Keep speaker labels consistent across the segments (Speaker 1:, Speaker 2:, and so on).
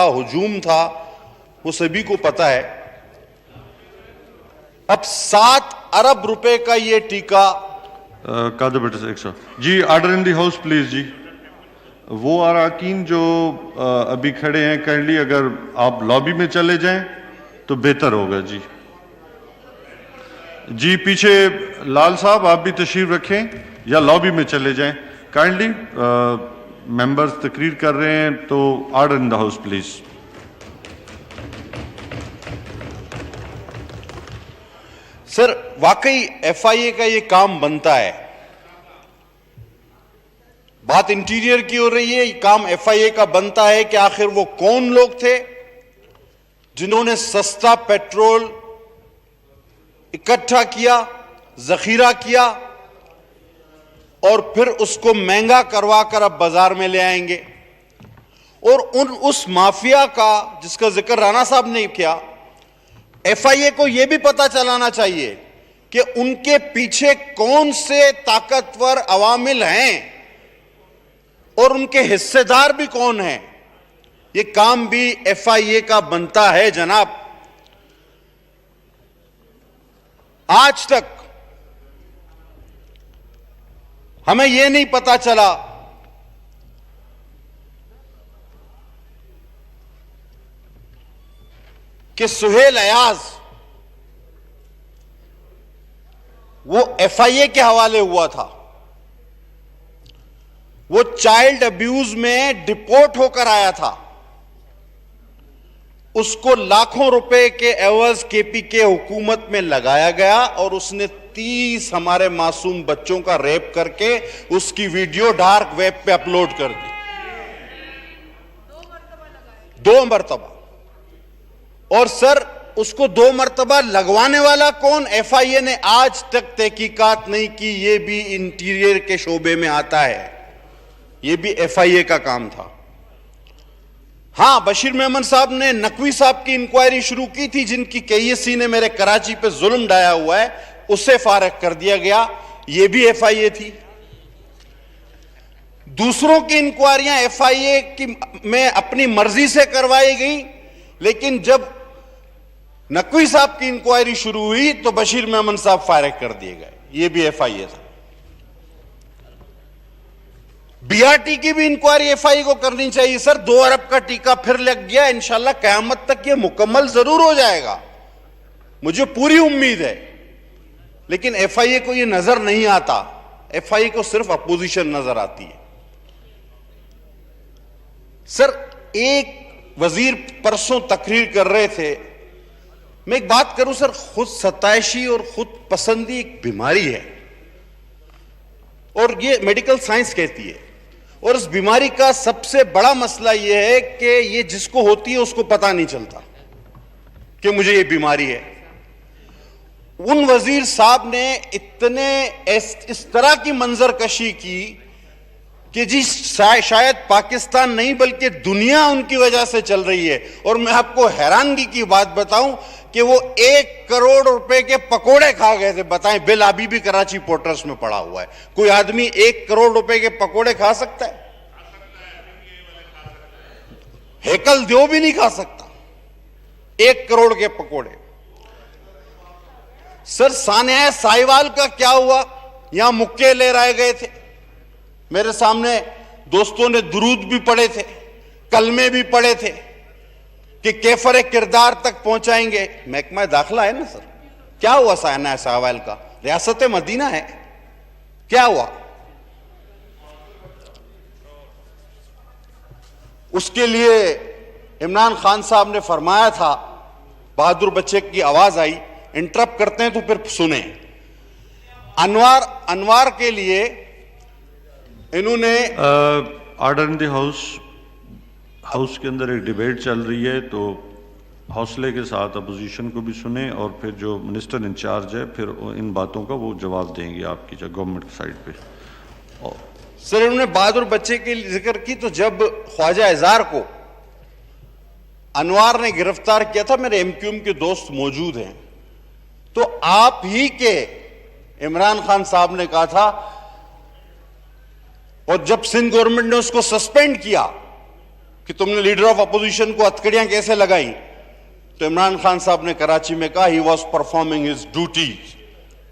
Speaker 1: हुजूम था, वो सभी को पता है। अब 7 अरब रुपए का ये टीका
Speaker 2: जी, order in the house please जी। वो अरकान जो अभी खड़े हैं, काइंडली अगर आप लॉबी में चले जाएं तो बेहतर होगा जी। जी पीछे लाल साहब आप भी तशरीफ रखें या लॉबी में चले जाएं। काइंडली मेंबर्स तकरीर कर रहे हैं, तो order in the house please.
Speaker 1: Sir वाकई एफआईए का ये काम बनता है। बात इंटीरियर की हो रही है, ये काम एफआईए का बनता है कि आखिर वो कौन लोग थे जिन्होंने सस्ता पेट्रोल इकट्ठा किया, जखीरा किया और फिर उसको महंगा करवा कर अब बाजार में ले आएंगे। और उस माफिया का जिसका जिक्र राणा साहब ने किया, एफआईए को यह भी पता चलाना चाहिए कि उनके पीछे कौन से ताकतवर अवामिल हैं और उनके हिस्सेदार भी कौन हैं। यह काम भी एफआईए का बनता है जनाब। आज तक हमें यह नहीं पता चला कि सुहेल अयाज वो एफआईए के हवाले हुआ था। वो चाइल्ड अब्यूज में डिपोर्ट होकर आया था। उसको लाखों रुपए के एवज केपीके हुकूमत में लगाया गया और उसने 30 हमारे मासूम बच्चों का रेप करके उसकी वीडियो डार्क वेब पे अपलोड कर दी। 2 मरतबा। और सर उसको 2 मरतबा लगवाने वाला कौन? एफआईए ने आज तक तहकीकात नहीं की। यह भी इंटीरियर के शोबे में आता है, यह भी एफआईए का काम था। हां, बशीर मेमन साहब ने नकवी साहब की इंक्वायरी शुरू की थी, जिनकी केएससी ने मेरे कराची पे जुल्म ढाया हुआ है, उससे फारिग कर दिया गया। यह भी एफआईए थी। दूसरों की इंक्वायरियां एफआईए की में अपनी मर्जी से करवाई गई, लेकिन जब नकवी साहब की इंक्वायरी शुरू हुई तो बशीर मेमन साहब फारिग कर दिए गए। यह भी एफआईए था। बीआरटी की भी इंक्वायरी एफआईए को करनी चाहिए। सर 2 अरब का टीका फिर लग गया। इंशाल्लाह कयामत तक यह मुकम्मल जरूर हो जाएगा, मुझे पूरी उम्मीद है। लेकिन एफआईए को यह नजर नहीं आता। एफआईए को सिर्फ अपोजिशन नजर आती है। सर एक वजीर परसों तकरीर कर रहे थे। मैं एक बात करूं सर, खुद सताइशी और खुद पसंदी एक बीमारी है और ये मेडिकल साइंस कहती है। और इस बीमारी का सबसे बड़ा मसला यह है कि ये जिसको होती है उसको पता नहीं चलता कि मुझे ये बीमारी है। उन वजीर साहब ने इतने इस तरह की मंजरकशी की कि जी शायद पाकिस्तान नहीं बल्कि दुनिया उनकी वजह से चल रही है। और मैं आपको हैरानगी की बात बताऊं कि वो 1 करोड़ रुपए के पकोड़े खा गए थे। बताएं, बिल अभी भी कराची पोर्टर्स में पड़ा हुआ है। कोई आदमी 1 करोड़ रुपए के पकोड़े खा सकता है? हेकल देव भी नहीं खा सकता 1 करोड़ के पकोड़े। सर सानिया साहिवाल का क्या हुआ? यहां मुक्के ले रहे गए थे, मेरे सामने दोस्तों ने दुरूद भी पढ़े थे, कलमे भी पढ़े थे कि कैफर किरदार तक पहुंचाएंगे। महकमा दाखिला है ना सर, क्या हुआ सानिया साहिवाल का? रियासत मदीना है, क्या हुआ? उसके लिए इमरान खान साहब ने फरमाया था, बहादुर बच्चे की आवाज आई। इंटरप्ट करते हैं तो फिर सुने। अनवार के लिए इन्होंने
Speaker 2: ऑर्डर इन द हाउस के अंदर एक डिबेट चल रही है, तो हौसले के साथ अपोजिशन को भी सुने और फिर जो मिनिस्टर इंचार्ज है फिर इन बातों का वो जवाब देंगे आपकी जो गवर्नमेंट साइड पे। और
Speaker 1: सर इन्होंने बहादुर बच्चे के जिक्र की, तो जब ख्वाजा इजार को अनवार ने गिरफ्तार किया था, मेरे एमक्यूएम के दोस्त मौजूद हैं, तो आप ही के इमरान खान साहब ने कहा था, और जब सिंध गवर्नमेंट ने उसको सस्पेंड किया कि तुमने लीडर ऑफ अपोजिशन को हथकड़ियां कैसे लगाई, तो इमरान खान साहब ने कराची में कहा he was performing his duty,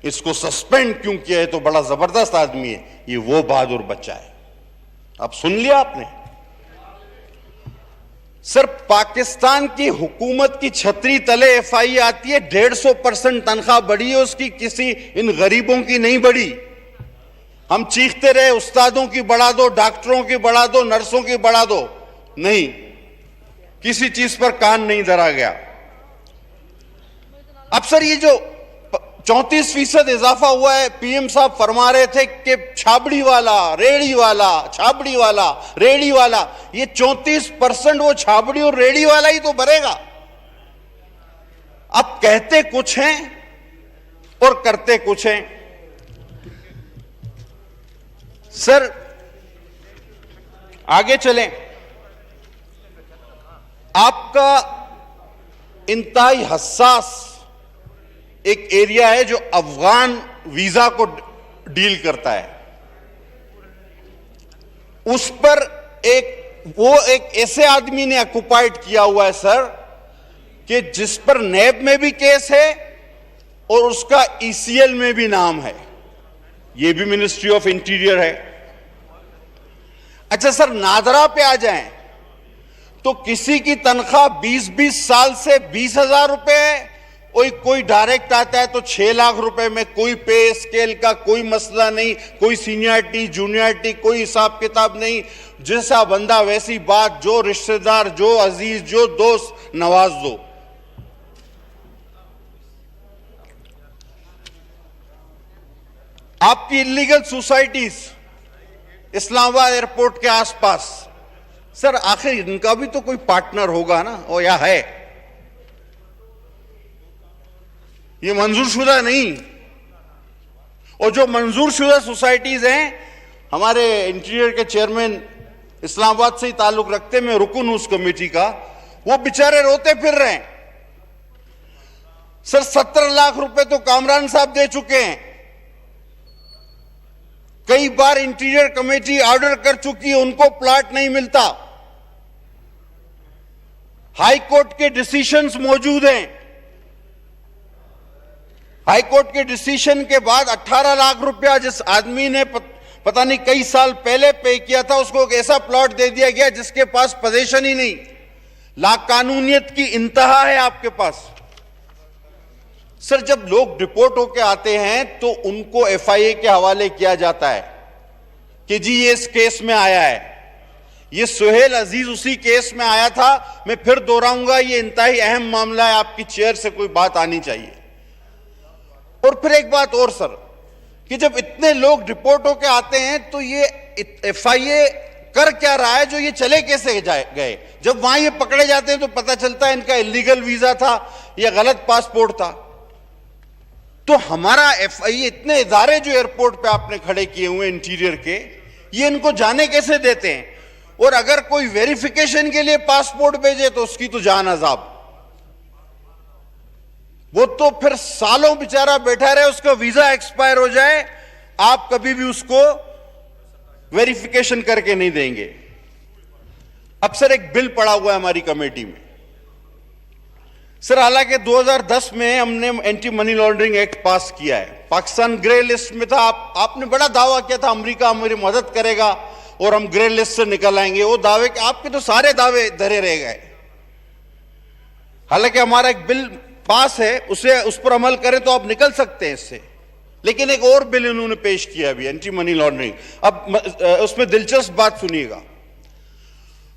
Speaker 1: इसको सस्पेंड क्यों किया है, तो बड़ा जबरदस्त आदमी है, ये वो बहादुर बच्चा है। अब सुन लिया आपने। सर, पाकिस्तान की हुकूमत की छतरी तले एफआई आती है, 150% तनख्वाह बढ़ी है उसकी, किसी इन गरीबों की नहीं बढ़ी। हम चीखते रहे उस्तादों की बढ़ा दो, डॉक्टरों की बढ़ा दो, नर्सों की बढ़ा दो, नहीं, किसी चीज पर कान नहीं धरा गया। अब सर ये जो 34% इजाफा हुआ है, पीएम साहब फरमा रहे थे कि छाबड़ी वाला, रेड़ी वाला, छाबड़ी वाला, रेड़ी वाला, ये 34% वो छाबड़ी और रेड़ी वाला ही तो भरेगा। अब कहते कुछ हैं और करते कुछ हैं। सर आगे चलें, आपका इंतहाई हसास एक एरिया है जो अफगान वीजा को डील करता है, उस पर एक ऐसे आदमी ने ऑक्युपाइड किया हुआ है सर, कि जिस पर नैब में भी केस है और उसका ईसीएल में भी नाम है, यह भी मिनिस्ट्री ऑफ इंटीरियर है। अच्छा सर, नादरा पे आ जाएं तो किसी की तनख्वाह 20-20 साल से 20,000 रुपए है, कोई डायरेक्ट आता है तो 6 लाख रुपए में, कोई पे स्केल का कोई मसला नहीं, कोई सीनियरिटी जूनियरिटी कोई हिसाब किताब नहीं, जैसा बंदा वैसी बात, जो रिश्तेदार, जो अजीज, जो दोस्त, नवाज दो। आपकी इलीगल सोसाइटीज इस्लामाबाद एयरपोर्ट के आसपास, सर आखिर इनका भी तो कोई पार्टनर होगा ना, और या है, ये मंजूर शुदा नहीं। और जो मंजूर शुदा सोसाइटीज हैं, हमारे इंटीरियर के चेयरमैन इस्लामाबाद से ही ताल्लुक रखते, मैं रुकन हूं उस कमेटी का, वो बेचारे रोते फिर रहे हैं। सर 17 लाख रुपए तो कामरान साहब दे चुके हैं, कई बार इंटीरियर कमेटी ऑर्डर कर चुकी है, उनको प्लॉट नहीं मिलता। हाई कोर्ट के डिसीजंस मौजूद हैं, हाई कोर्ट के डिसीजन के बाद 18 लाख रुपया जिस आदमी ने पता नहीं कई साल पहले पे किया था, उसको एक ऐसा प्लॉट दे दिया गया जिसके पास पोजीशन ही नहीं। लाकानूनियत की इंतहा है आपके पास। सर जब लोग रिपोर्ट होके आते हैं तो उनको एफआईए के हवाले किया जाता है कि जी ये इस केस में आया है, ये सुहेल अजीज उसी केस में आया था। मैं फिर दोहराऊंगा, ये इंतहाई अहम मामला है, आपकी चेयर से कोई बात आनी चाहिए। और फिर एक बात और सर, कि जब इतने लोग रिपोर्ट होके आते हैं तो ये एफआईए कर क्या रहा है, जो ये चले कैसे गए। जब वहां ये पकड़े जाते हैं तो पता चलता है इनका इलीगल वीजा था या गलत पासपोर्ट था। तो हमारा एफआईए, इतने इदारे जो एयरपोर्ट पे आपने खड़े किए हुए इंटीरियर के, ये इनको जाने कैसे देते हैं। और अगर कोई वेरिफिकेशन के लिए पासपोर्ट भेजे तो उसकी तो जान अजाब, वो तो फिर सालों बेचारा बैठा रहे, उसका वीजा एक्सपायर हो जाए, आप कभी भी उसको वेरिफिकेशन करके नहीं देंगे। अब सर एक बिल पड़ा हुआ है हमारी कमेटी में सर, हालांकि 2010 में हमने एंटी मनी लॉन्ड्रिंग एक्ट पास किया है, पाकिस्तान ग्रे लिस्ट में था। आपने बड़ा दावा किया था अमेरिका हमारी मदद करेगा और हम ग्रे लिस्ट से निकल आएंगे। वो दावे के आपके तो सारे दावे धरे रह गए। हालांकि हमारा एक बिल पास है, उस पर अमल करें तो आप निकल सकते हैं इससे। लेकिन एक और बिल इन्होंने पेश किया अभी, एंटी मनी लॉन्ड्रिंग। अब उसमें दिलचस्प बात सुनिएगा,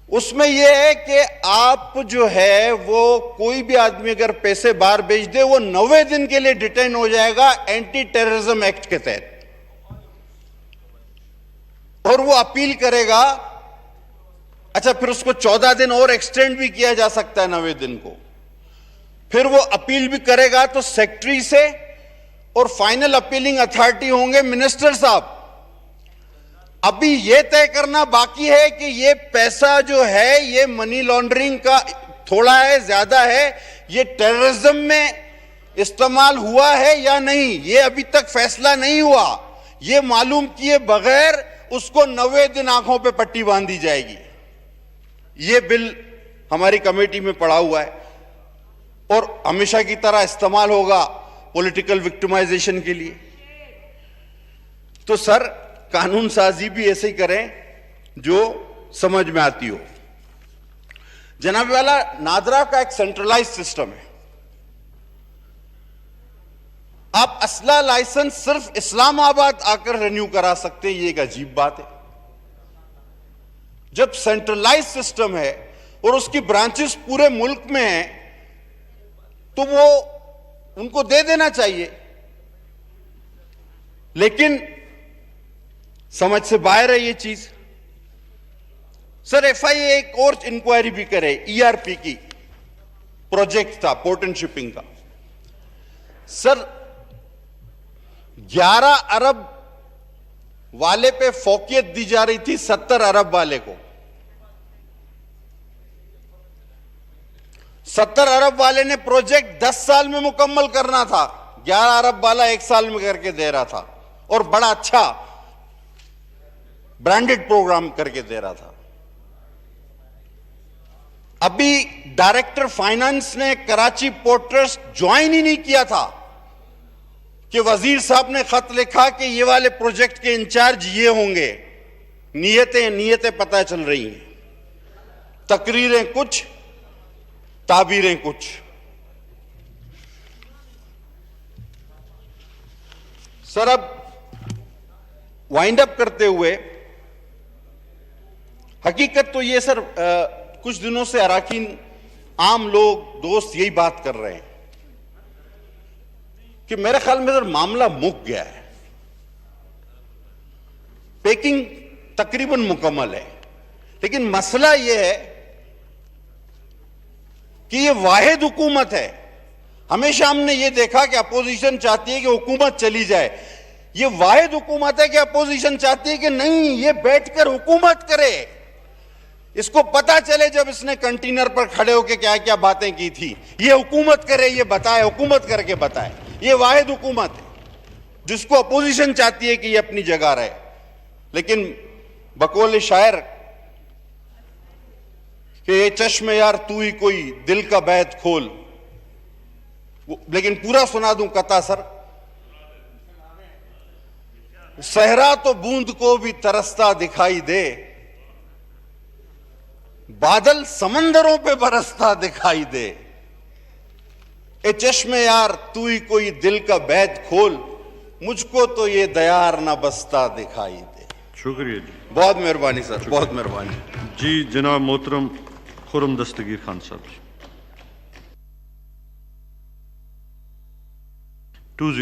Speaker 1: उसमें यह है कि आप जो है वो कोई भी आदमी अगर पैसे बाहर भेज दे, वो 90 दिन के लिए डिटेन हो जाएगा एंटी टेररिज्म एक्ट के तहत, और वो अपील करेगा। अच्छा, फिर उसको 14 दिन और एक्सटेंड भी किया जा सकता है 90 दिन को। फिर वो अपील भी करेगा तो सेक्रेटरी से, और फाइनल अपीलिंग अथॉरिटी होंगे मिनिस्टर साहब। अभी यह तय करना बाकी है कि ये पैसा जो है ये मनी लॉन्ड्रिंग का थोड़ा है, ज्यादा है, ये टेररिज्म में इस्तेमाल हुआ है या नहीं, ये अभी तक फैसला नहीं हुआ। ये मालूम किए बगैर उसको 90 दिन आंखों पे पट्टी बांधी जाएगी। ये बिल हमारी कमेटी में पड़ा हुआ है और हमेशा की तरह इस्तेमाल होगा पॉलिटिकल विक्टिमाइजेशन के लिए। तो सर, कानून साजी भी ऐसे ही करें जो समझ में आती हो। जनाब वाला, नादरा का एक सेंट्रलाइज सिस्टम है। आप असला लाइसेंस सिर्फ इस्लामाबाद आकर रिन्यू करा सकते हैं, ये एक अजीब बात है। जब सेंट्रलाइज सिस्टम है और उसकी ब्रांचेस पूरे मुल्क में हैं, तो वो उनको दे देना चाहिए। लेकिन समझ से बाहर है ये चीज। सर, एफआईए एक और इंक्वायरी भी करे, ईआरपी की प्रोजेक्ट था पोर्ट एंड शिपिंग का। सर, 11 अरब वाले पे फौकियत दी जा रही थी 70 अरब वाले को। 70 अरब वाले ने प्रोजेक्ट 10 साल में मुकम्मल करना था, 11 अरब वाला 1 साल में करके दे रहा था और बड़ा अच्छा ब्रांडेड प्रोग्राम करके दे रहा था। अभी डायरेक्टर फाइनेंस ने कराची पोर्ट ट्रस्ट ज्वाइन ही नहीं किया था कि वजीर साहब ने खत लिखा कि ये वाले प्रोजेक्ट के इंचार्ज ये होंगे। नीयतें पता चल रही हैं, तकरीरें कुछ, ताबीरें कुछ। सर, अब वाइंड अप करते हुए, हकीकत तो ये सर, कुछ दिनों से अराकीन, आम लोग, दोस्त यही बात कर रहे हैं कि मेरे ख्याल में सर मामला मुक गया है। पैकिंग तकरीबन मुकम्मल है, लेकिन मसला यह है कि ये वाहिद हुकूमत है। हमेशा हमने ये देखा कि अपोजिशन चाहती है कि हुकूमत चली जाए। ये वाहिद हुकूमत है कि अपोजिशन चाहती है कि नहीं, ये बैठकर हुकूमत करे। इसको पता चले जब इसने कंटेनर पर खड़े होकर क्या क्या बातें की थी। ये हुकूमत करे, ये बताए, हुकूमत करके बताए। ये वाहिद हुकूमत है जिसको अपोजिशन चाहती है कि ये अपनी जगह रहे। लेकिन बकौल शायर कि ये चश्मे यार तू ही कोई दिल का बैत खोल, लेकिन पूरा सुना दूं कता सर। सहरा तो बूंद को भी तरसता दिखाई दे, बादल समंदरों पे बरसता दिखाई दे। ए चश्मे यार तू ही कोई दिल का बैत खोल, मुझको तो ये दयार ना बसता दिखाई दे।
Speaker 2: शुक्रिया जी,
Speaker 1: बहुत मेहरबानी सर, बहुत मेहरबानी
Speaker 2: जी। जनाब मोहतरम खुर्रम दस्तगीर खान साहब जी। 20